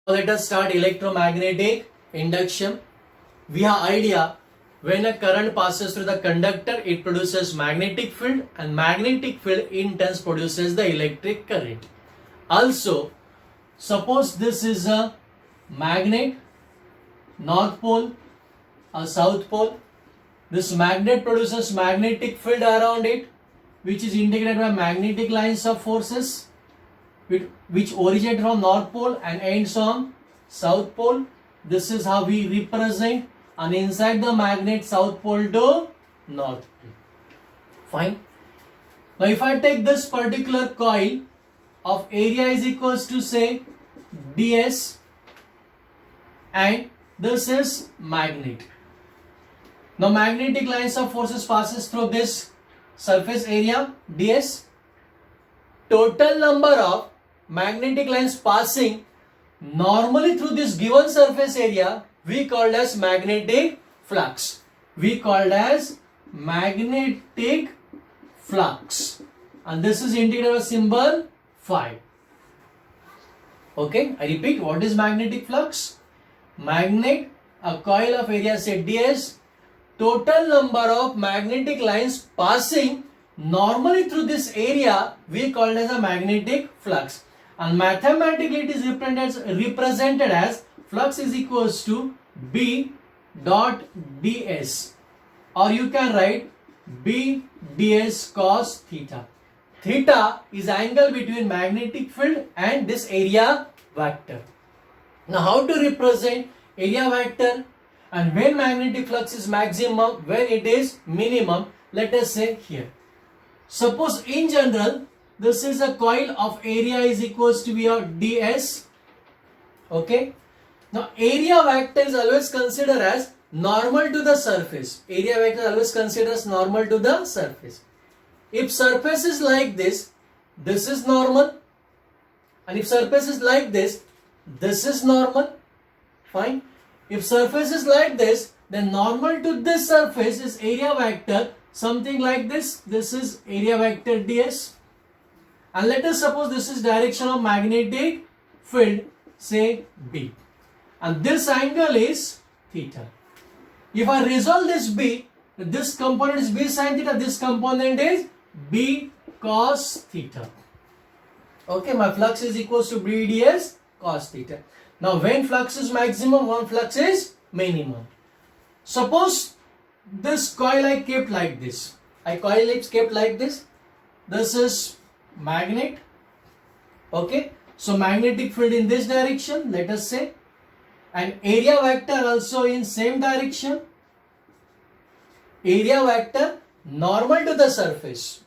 Let us start electromagnetic induction. We have idea when a current passes through the conductor, it produces magnetic field, and magnetic field in turn produces the electric current. Also, suppose this is a magnet, north pole, a south pole. This magnet produces magnetic field around it, which is indicated by magnetic lines of forces, which originate from north pole and ends on south pole. This is how we represent, and inside the magnet south pole to north pole. Fine. Now if I take this particular coil of area is equals to say ds, and this is magnet. Now magnetic lines of forces passes through this surface area ds. Total number of magnetic lines passing normally through this given surface area we called as magnetic flux. We called as magnetic flux, and this is indicated by symbol phi. Okay, I repeat, what is magnetic flux? Magnet, a coil of area say ds, total number of magnetic lines passing normally through this area we called as a magnetic flux, and mathematically it is represented as flux is equals to B dot ds, or you can write B ds cos theta. Theta is angle between magnetic field and this area vector. Now how to represent area vector, and when magnetic flux is maximum, when it is minimum? Let us say here. Suppose in general this is a coil of area is equals to be of ds. Okay. Now area vector is always considered as normal to the surface. Area vector always considered as normal to the surface. If surface is like this, this is normal, and if surface is like this, this is normal. Fine. If surface is like this, then normal to this surface is area vector something like this. This is area vector ds, and let us suppose this is direction of magnetic field, say B, and this angle is theta. If I resolve this B, this component is B sin theta, this component is B cos theta. Okay, my flux is equals to B ds cos theta. Now when flux is maximum, when flux is minimum. Suppose this coil I kept like this. Coil is kept like this. This is magnet. Okay. So magnetic field in this direction, let us say. And area vector also in same direction. Area vector normal to the surface.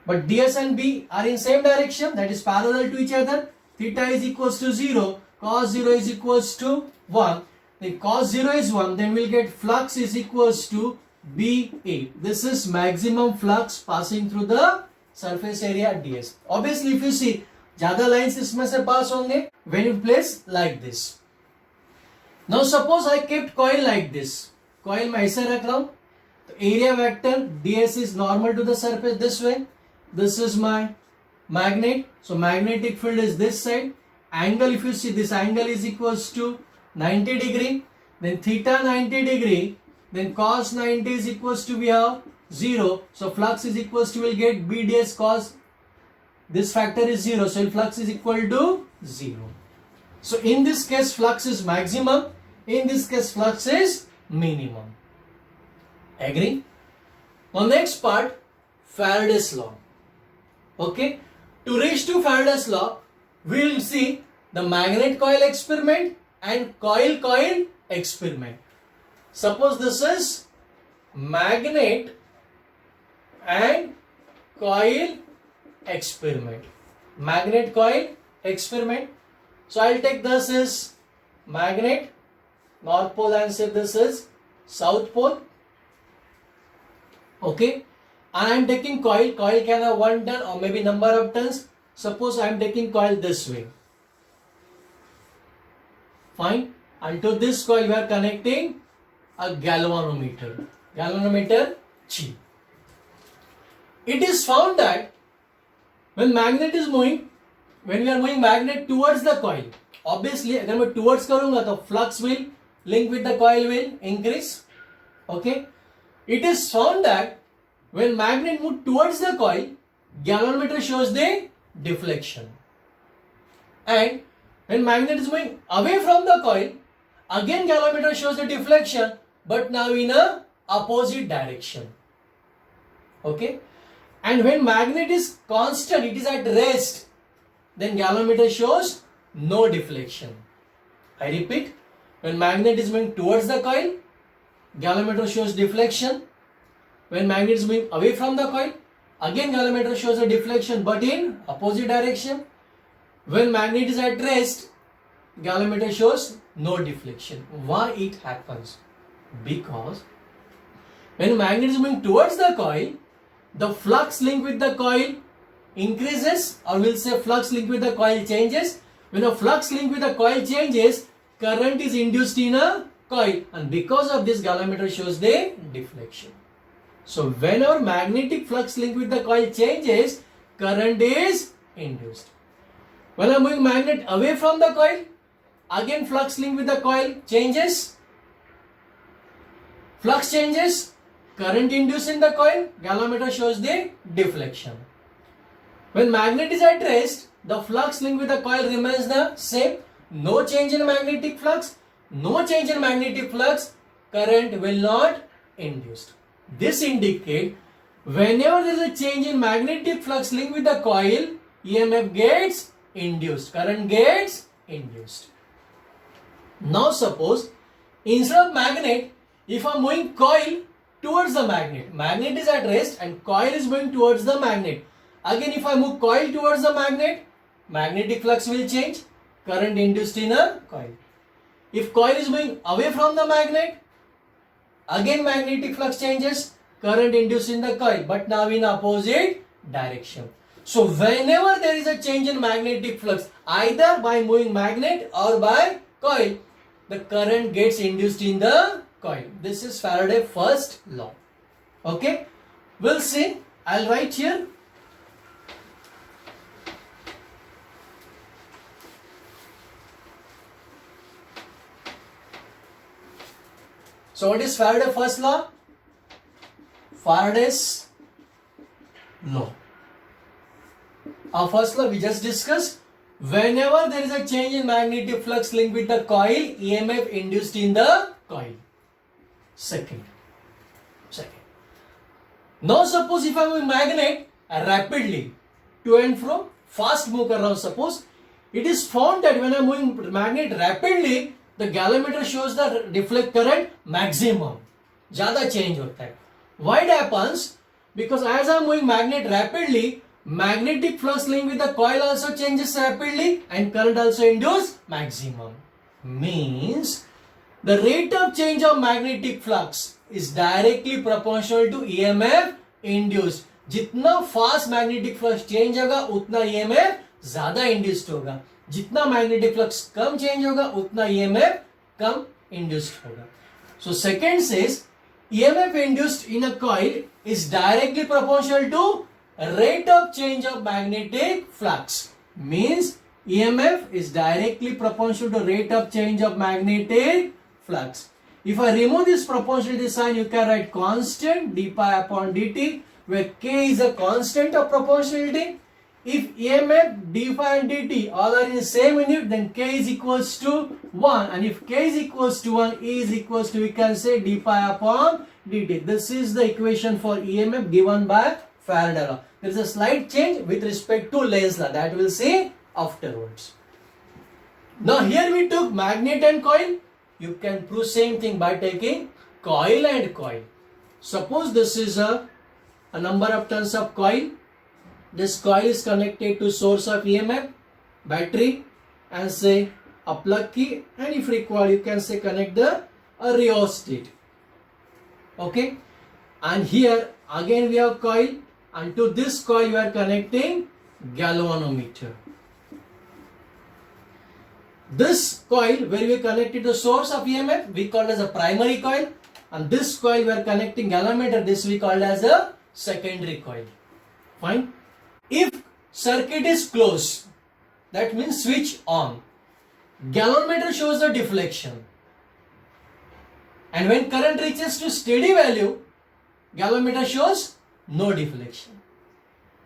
But ds and B are in same direction, that is parallel to each other. Theta is equals to 0, cos 0 is equals to 1. Then cos 0 is 1, then we'll get flux is equals to BA. This is maximum flux passing through the surface area ds. Obviously if you see, ज़्यादा lines इसमें से pass होंगे when you place like this. Now suppose I kept coil like this. Coil मैं ऐसे रख रहा हूँ. तो area vector ds is normal to the surface this way. This is my magnet. So magnetic field is this side. Angle, if you see, this angle is equals to 90 degree. Then theta 90 degree. Then cos 90 is equals to we have 0. So flux is equals to, we'll get B ds cos. This factor is 0. So flux is equal to 0. So in this case flux is maximum. In this case flux is minimum. Agree? Now next part, Faraday's law. Okay. To reach to Faraday's law, we will see the magnet coil experiment and coil experiment. Suppose this is magnet and coil experiment. Magnet coil experiment. So I'll take this is magnet, north pole, and say this is south pole. Okay. And I am taking coil. Coil can have 1 turn or maybe number of turns. Suppose I am taking coil this way. Fine. And to this coil we are connecting a galvanometer. Galvanometer G. It is found that when magnet is moving, when we are moving magnet towards the coil, obviously अगर मैं towards करूंगा तो flux will link with the coil will increase. Okay, it is found that when magnet move towards the coil, galvanometer shows the deflection, and when magnet is moving away from the coil, again galvanometer shows the deflection, but now in a opposite direction. Okay, and when magnet is constant, it is at rest, then galvanometer shows no deflection. I repeat, when magnet is moving towards the coil, galvanometer shows deflection. When magnet is moving away from the coil, again galvanometer shows a deflection but in opposite direction. When magnet is at rest, galvanometer shows no deflection. Why it happens? Because when magnet is moving towards the coil, the flux link with the coil increases, or we'll say flux link with the coil changes. When a flux link with the coil changes, current is induced in a coil, and because of this galvanometer shows the deflection. So whenever magnetic flux link with the coil changes, current is induced. When I am moving magnet away from the coil, again flux link with the coil changes. Flux changes, current induced in the coil, galvanometer shows the deflection. When magnet is at rest, the flux link with the coil remains the same. No change in magnetic flux, no change in magnetic flux, current will not induced. This indicates whenever there is a change in magnetic flux link with the coil, EMF gets induced, current gets induced. Now suppose instead of magnet, if I am moving coil towards the magnet, magnet is at rest and coil is moving towards the magnet. Again if I move coil towards the magnet, magnetic flux will change, current induced in a coil. If coil is moving away from the magnet, again magnetic flux changes, current induced in the coil, but now in opposite direction. So whenever there is a change in magnetic flux, either by moving magnet or by coil, the current gets induced in the coil. This is Faraday's first law. Okay, we'll see. I'll write here. So what is Faraday's first law? Faraday's law. Our first law we just discussed. Whenever there is a change in magnetic flux linked with the coil, EMF induced in the coil. Second. Now suppose if I move magnet rapidly to and from, fast move कर रहा हूँ suppose, it is found that when I am moving magnet rapidly, the galvanometer shows the deflect current maximum. ज़्यादा change होता है. Why it happens? Because as I am moving magnet rapidly, magnetic flux link with the coil also changes rapidly and current also induced maximum. Means the rate of change of magnetic flux is directly proportional to EMF induced. जितना fast magnetic flux change होगा उतना EMF ज़्यादा induced होगा. जितना magnetic flux कम change होगा उतना EMF कम induced होगा. So second says EMF induced in a coil is directly proportional to rate of change of magnetic flux. Means EMF is directly proportional to rate of change of magnetic flux. If I remove this proportionality sign, you can write constant d pi upon dt, where k is a constant of proportionality. If EMF, d phi and dt all are in the same unit, then k is equals to 1. And if k is equals to 1, E is equals to, we can say d pi upon dt. This is the equation for EMF given by Faraday law. There is a slight change with respect to Lenz law that we'll see afterwards. Now here we took magnet and coil. You can prove same thing by taking coil and coil. Suppose this is a number of turns of coil. This coil is connected to source of EMF, battery, and say a plug key, and if required you can say connect the rheostat. Okay, and here again we have coil, and to this coil you are connecting galvanometer. This coil where we connected the source of EMF we call as a primary coil, and this coil we are connecting galvanometer, this we call as a secondary coil. Fine. If circuit is closed, that means switch on, galvanometer shows the deflection. And when current reaches to steady value, galvanometer shows no deflection.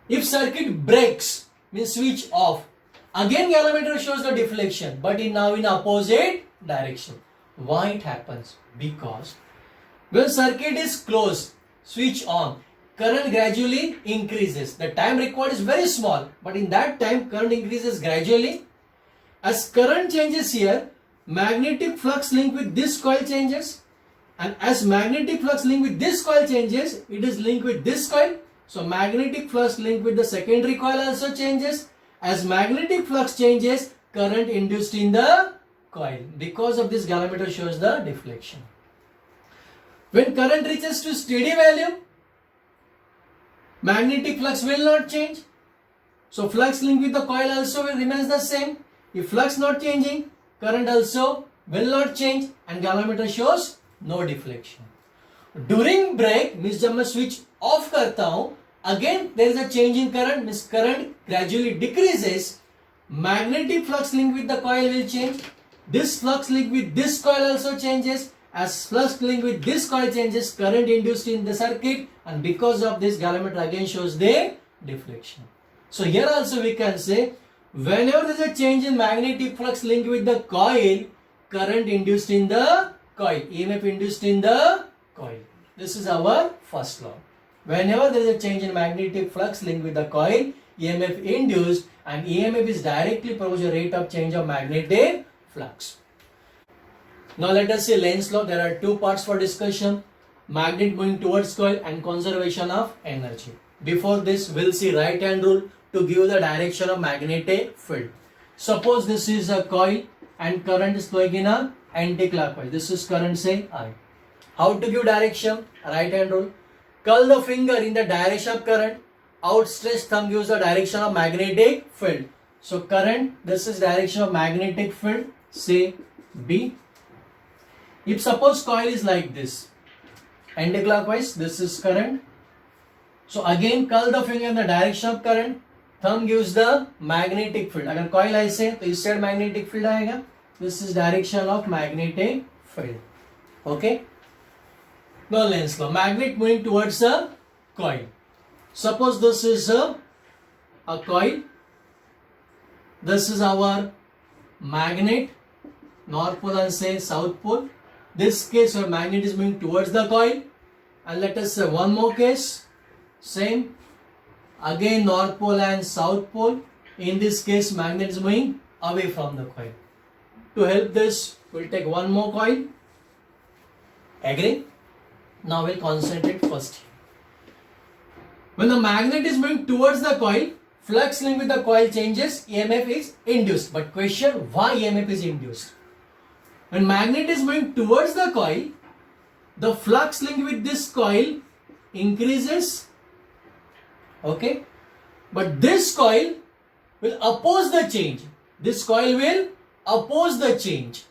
If circuit breaks, means switch off, again galvanometer shows the deflection, but now in opposite direction. Why it happens? Because when circuit is closed, switch on, current gradually increases. The time required is very small, but in that time current increases gradually. As current changes here, magnetic flux link with this coil changes, and as magnetic flux link with this coil changes, it is linked with this coil. So magnetic flux link with the secondary coil also changes. As magnetic flux changes, current induced in the coil. Because of this, galvanometer shows the deflection. When current reaches to steady value, magnetic flux will not change. So flux link with the coil also will remains the same. If flux not changing, current also will not change, and galvanometer shows no deflection. During break, means जब मैं switch off करता हूँ, again there is a change in current, means current gradually decreases. Magnetic flux link with the coil will change. This flux link with this coil also changes. As flux link with this coil changes, current induced in the circuit, and because of this, galvanometer again shows the deflection. So here also we can say, whenever there is a change in magnetic flux link with the coil, current induced in the coil, EMF induced in the coil. This is our first law. Whenever there is a change in magnetic flux link with the coil, EMF induced, and EMF is directly proportional rate of change of magnetic flux. Now let us see Lenz's law. There are two parts for discussion: magnet moving towards coil and conservation of energy. Before this, we'll see right hand rule to give the direction of magnetic field. Suppose this is a coil and current is flowing in a anti-clockwise. This is current, say I. How to give direction? Right hand rule. Curl the finger in the direction of current. Outstretched thumb gives the direction of magnetic field. So current, this is direction of magnetic field, say B. If suppose coil is like this, anti-clockwise, this is current. So again curl the finger in the direction of current. Thumb gives the magnetic field. अगर coil ऐसे तो इस side magnetic field आएगा. This is direction of magnetic field. Okay. Now Lenz's law. Magnet moving towards a coil. Suppose this is a coil. This is our magnet, north pole and say south pole. This case where magnet is moving towards the coil. And let us say one more case. Same. Again north pole and south pole. In this case magnet is moving away from the coil. To help this, we'll take one more coil. Agree? Now we'll concentrate first. When the magnet is moving towards the coil, flux link with the coil changes, EMF is induced. But question, why EMF is induced? When magnet is moving towards the coil, the flux link with this coil increases. Okay? But this coil will oppose the change. This coil will oppose the change.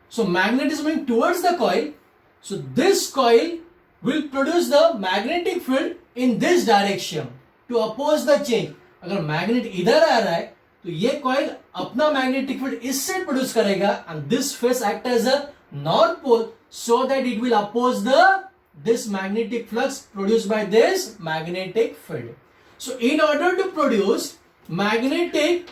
So magnet is moving towards the coil. So this coil will produce the magnetic field in this direction to oppose the change. अगर magnet इधर आ रहा है तो ये coil अपना magnetic field इस side produce करेगा, and this face act as a north pole so that it will oppose this magnetic flux produced by this magnetic field. So in order to produce magnetic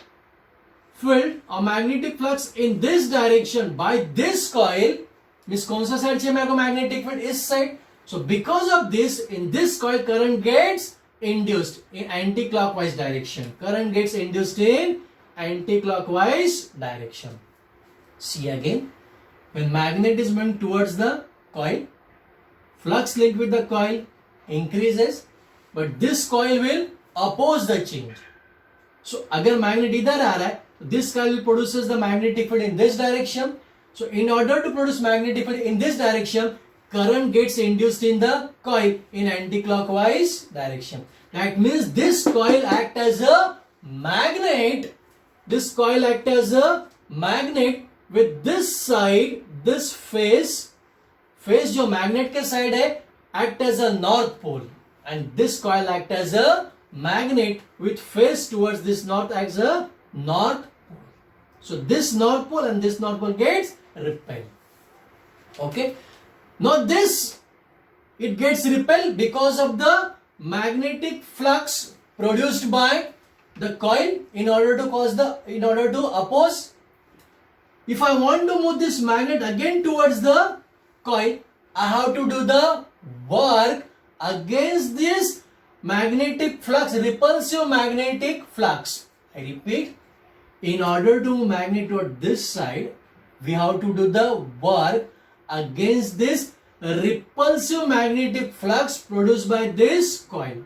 field or magnetic flux in this direction by this coil, means कौन सा side चाहिए मेरे को magnetic field? इस side. So because of this, in this coil current gets induced in anti-clockwise direction. Current gets induced in anti-clockwise direction. See again, when magnet is moving towards the coil, flux link with the coil increases, but this coil will oppose the change. So अगर magnet इधर आ रहा है, this coil will produces the magnetic field in this direction. So in order to produce magnetic field in this direction, current gets induced in the coil in anti-clockwise direction. That means this coil act as a magnet. This coil act as a magnet with this side, this face जो magnet के side है, act as a north pole, and this coil act as a magnet with face towards this north as a north pole. So this north pole and this north pole gets repelled. Okay. Now this, it gets repelled because of the magnetic flux produced by the coil in order to oppose. If I want to move this magnet again towards the coil, I have to do the work against this magnetic flux, repulsive magnetic flux. I repeat, in order to move magnet toward this side, we have to do the work against this repulsive magnetic flux produced by this coil.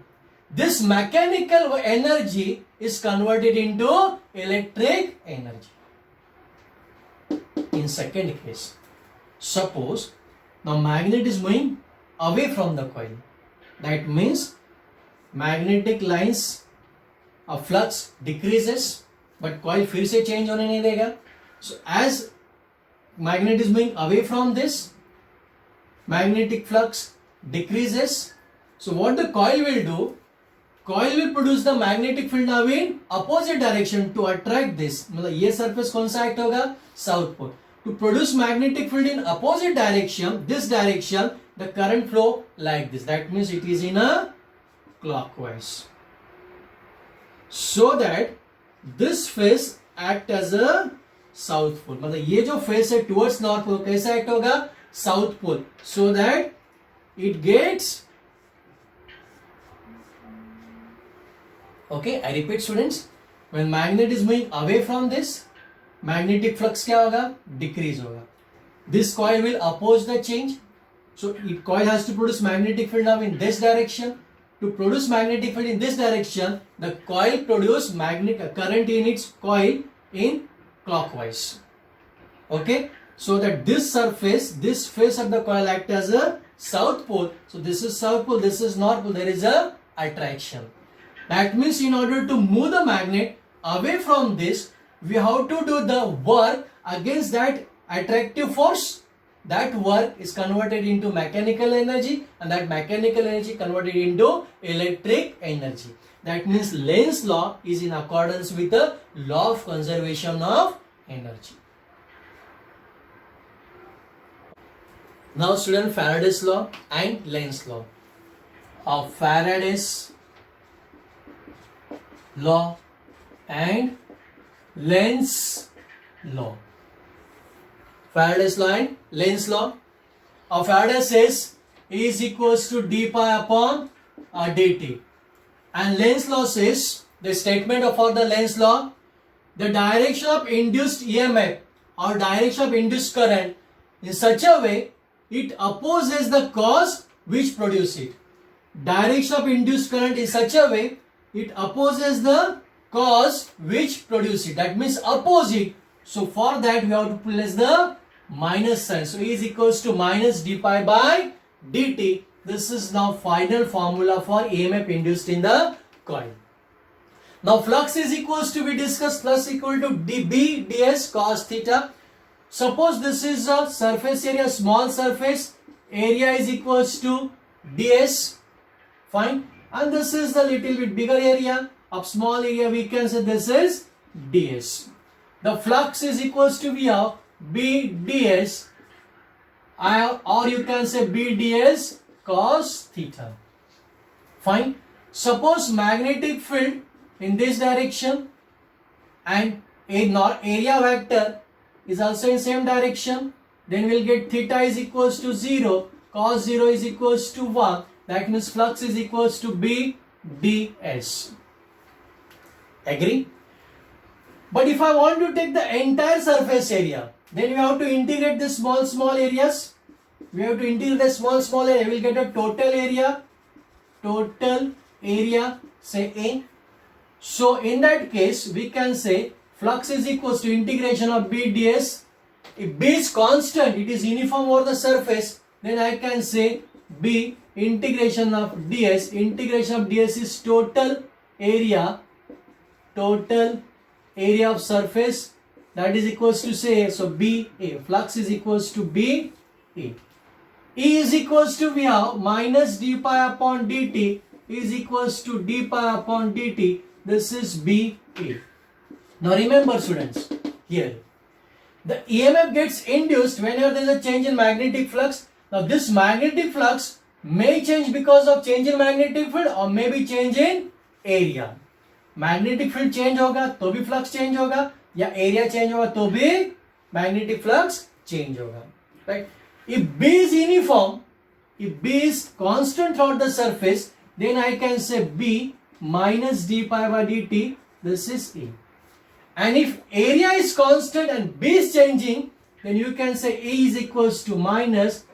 This mechanical energy is converted into electric energy. In second case, suppose the magnet is moving away from the coil. That means magnetic lines of flux decreases, but coil फिर से change होने नहीं देगा. So as magnet is moving away from this, magnetic flux decreases. So what the coil will do? Coil will produce the magnetic field now in opposite direction to attract this. मतलब ये surface कौन सा act होगा? South pole. To produce magnetic field in opposite direction, this direction, the current flow like this. That means it is in a clockwise. So that this phase act as a south pole. मतलब ये जो phase है towards north pole कैसा act होगा? South pole. So that it gets. Okay, I repeat students. When magnet is moving away from this, magnetic flux क्या होगा? Decrease होगा. This coil will oppose the change. So coil has to produce magnetic field now in this direction. To produce magnetic field in this direction, the coil produce magnetic current in its coil in clockwise. Okay, so that this surface, this face of the coil act as a south pole. So this is south pole, this is north pole. There is a attraction. That means in order to move the magnet away from this, we have to do the work against that attractive force. That work is converted into mechanical energy, and that mechanical energy converted into electric energy. That means Lenz's law is in accordance with the law of conservation of energy. Now student, Faraday's law and Lenz's law. Of Faraday's law and Lenz's law. Faraday's law and Lenz's law. Faraday says E is equals to d pi upon dt. And Lenz's law says, the statement for the Lenz's law, the direction of induced EMF or direction of induced current in such a way it opposes the cause which produces it. Direction of induced current in such a way it opposes the cause which produces it. That means opposite. So for that we have to place the minus sign. So E is equals to minus d pi by dt. This is now final formula for EMF induced in the coil. Now flux is equals to, we discussed, flux equal to dB ds cos theta. Suppose this is a surface area, small surface area is equals to ds. Fine. And this is the little bit bigger area. Of small area we can say this is ds. The flux is equals to V of B ds, or you can say B ds cos theta. Fine. Suppose magnetic field in this direction and area vector is also in same direction, then we'll get theta is equals to 0, cos 0 is equals to 1. That means flux is equals to B ds. Agree? But if I want to take the entire surface area, then we have to integrate the small areas. We have to integrate the small area. We will get a total area, say A. So in that case, we can say flux is equals to integration of B ds. If B is constant, it is uniform over the surface, then I can say B integration of ds. Integration of ds is total area of surface, that is equals to say, so B A, flux is equals to B A. E is equals to, we have minus d pi upon dt is equals to d pi upon dt. This is B A. Now remember students, here. The EMF gets induced whenever there is a change in magnetic flux. Now this magnetic flux may change because of change in magnetic field or maybe change in area. Magnetic field change होगा तो भी flux change होगा, या area change होगा तो भी magnetic flux change होगा. Right? If B is uniform, if B is constant throughout the surface, then I can say B minus d pi by dt. This is E. And if area is constant and B is changing, then you can say A is equals to minus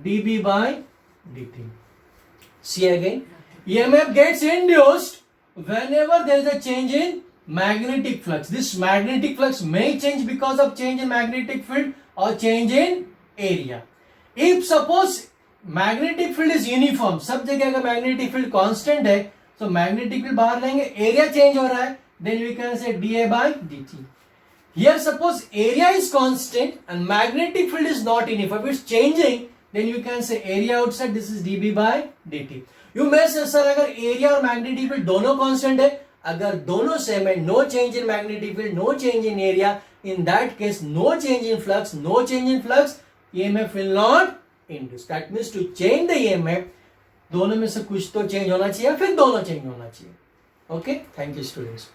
dB by dt. See again, EMF gets induced whenever there is a change in magnetic flux. This magnetic flux may change because of change in magnetic field or change in area. If suppose magnetic field is uniform, सब जगह का magnetic field constant है, so magnetic field बाहर लेंगे, area change हो रहा है, then we can say dA by dt. Here suppose area is constant and magnetic field is not uniform, if it's changing, then you can say area outside, this is dB by dt. You may say sir अगर area और magnetic field दोनों constant है, अगर दोनों same है, no change in magnetic field, no change in area, in that case no change in flux, no change in flux, EMF will not induce. That means to change the EMF, दोनों में से कुछ तो change होना चाहिए, फिर दोनों change होना चाहिए. Okay, thank you students.